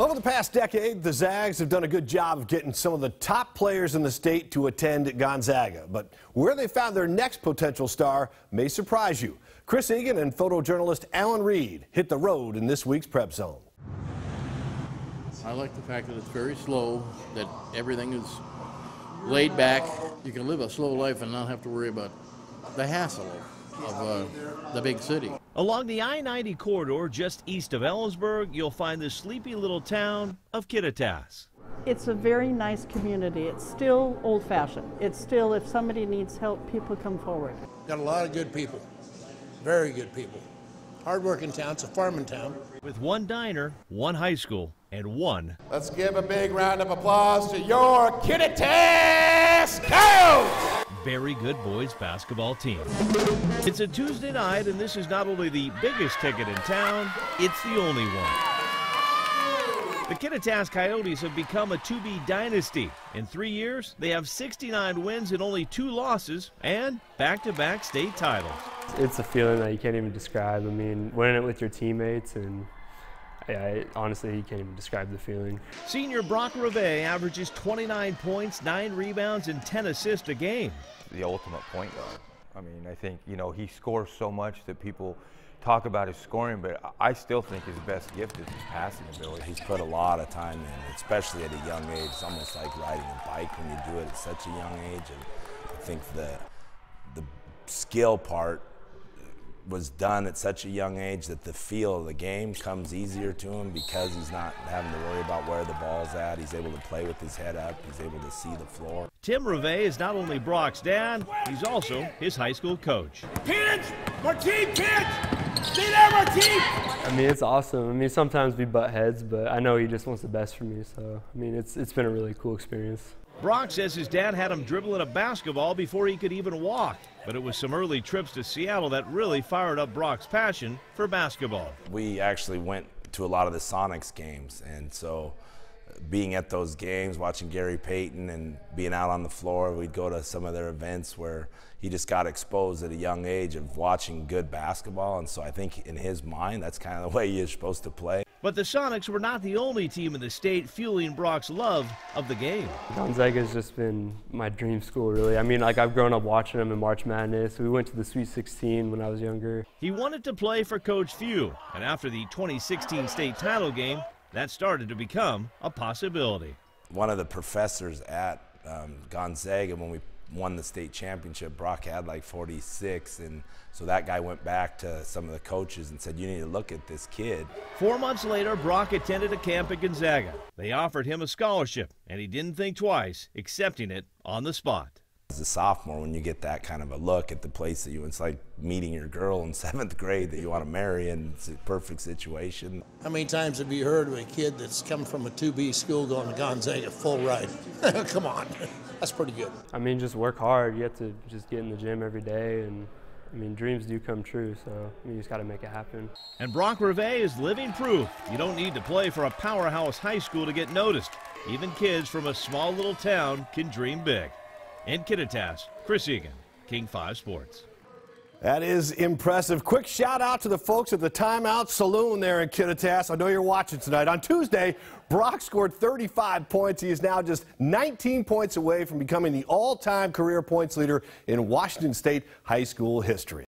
Over the past decade, the Zags have done a good job of getting some of the top players in the state to attend Gonzaga. But where they found their next potential star may surprise you. Chris Egan and photojournalist Alan Reed hit the road in this week's Prep Zone. I like the fact that it's very slow, that everything is laid back. You can live a slow life and not have to worry about the hassle of the big city. Along the I-90 corridor just east of Ellensburg, you'll find the sleepy little town of Kittitas. It's a very nice community. It's still old-fashioned. It's still, if somebody needs help, people come forward. Got a lot of good people, very good people. Hard-working town, it's a farming town. With one diner, one high school, and one. Let's give a big round of applause to your Kittitas High! Very good boys basketball team. It's a Tuesday night, and this is not only the biggest ticket in town, it's the only one. The Kittitas Coyotes have become a 2B dynasty. In 3 years, they have 69 wins and only 2 losses, and back-to-back state titles. It's a feeling that you can't even describe. I mean, winning it with your teammates, and honestly, you can't even describe the feeling. Senior Brock Ravet averages 29 points, 9 rebounds, and 10 assists a game. The ultimate point guard. I mean, I think, he scores so much that people talk about his scoring, but I still think his best gift is his passing ability. He's put a lot of time in, especially at a young age. It's almost like riding a bike when you do it at such a young age. And I think the skill part was done at such a young age that the feel of the game comes easier to him because he's not having to worry about where the ball's at. He's able to play with his head up. He's able to see the floor. Tim Ravet is not only Brock's dad, he's also his high school coach. Kids! Martine, kids! Stay there, Martine! I mean, it's awesome. I mean, sometimes we butt heads, but I know he just wants the best for me. So, I mean, it's been a really cool experience. Brock says his dad had him dribbling a basketball before he could even walk. But it was some early trips to Seattle that really fired up Brock's passion for basketball. We actually went to a lot of the Sonics games, and so being at those games, watching Gary Payton and being out on the floor, we'd go to some of their events where he just got exposed at a young age of watching good basketball, and so I think in his mind that's kind of the way you're supposed to play. But the Sonics were not the only team in the state fueling Brock's love of the game. Gonzaga has just been my dream school, really. I mean, like, I've grown up watching them in March Madness. We went to the Sweet 16 when I was younger. He wanted to play for Coach Few, and after the 2016 state title game, that started to become a possibility. One of the professors at Gonzaga, when we won the state championship, Brock had like 46, and so that guy went back to some of the coaches and said, you need to look at this kid. 4 months later, Brock attended a camp at Gonzaga. They offered him a scholarship, and he didn't think twice, accepting it on the spot. As a sophomore, when you get that kind of a look at the place that it's like meeting your girl in 7th grade that you want to marry, and it's a perfect situation. How many times have you heard of a kid that's come from a 2B school going to Gonzaga full ride? Come on, that's pretty good. I mean, just work hard. You have to just get in the gym every day, and I mean, dreams do come true, so you just got to make it happen. And Brock Ravet is living proof. You don't need to play for a powerhouse high school to get noticed. Even kids from a small little town can dream big. In Kittitas, Chris Egan, King 5 Sports. That is impressive. Quick shout out to the folks at the Timeout Saloon there in Kittitas. I know you're watching tonight. On Tuesday, Brock scored 35 points. He is now just 19 points away from becoming the all-time career points leader in Washington State high school history.